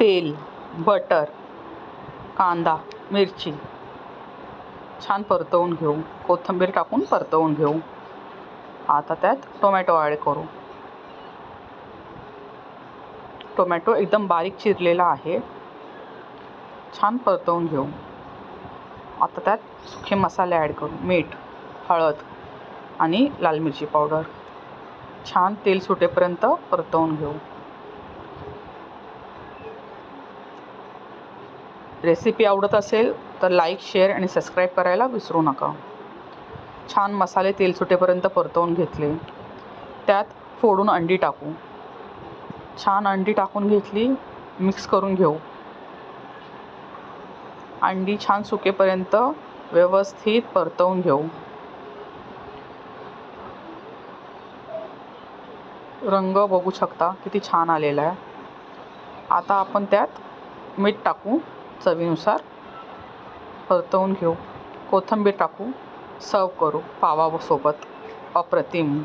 तेल, बटर, कांदा, मिरची छान परतवून घेऊ. कोथिंबीर टाकून परतवून घेऊ. आता त्यात टोमॅटो ॲड करू. टोमॅटो एकदम बारीक चिरलेला आहे. छान परतवून घेऊ. आता त्यात सुखे मसाले ॲड करू. मीठ, हळद आणि लाल मिरची पावडर. छान तेल सुटेपर्यंत परतवून घेऊ. रेसिपी आवडत असेल तर लाईक, शेअर आणि सबस्क्राईब करायला विसरू नका. छान मसाले तेल सुटेपर्यंत परतवून घेतले. त्यात फोडून अंडी टाकू. छान अंडी टाकून घेतली. मिक्स करून घेऊ. अंडी छान सुकेपर्यंत व्यवस्थित परतवून घेऊ. रंग बघू शकता किती छान आलेला आहे. आता आपण त्यात मीठ टाकू चवीनुसार. परतवून घेऊ. कोथिंबीर टाकू. सर्व करू पावासोबत. अप्रतिम.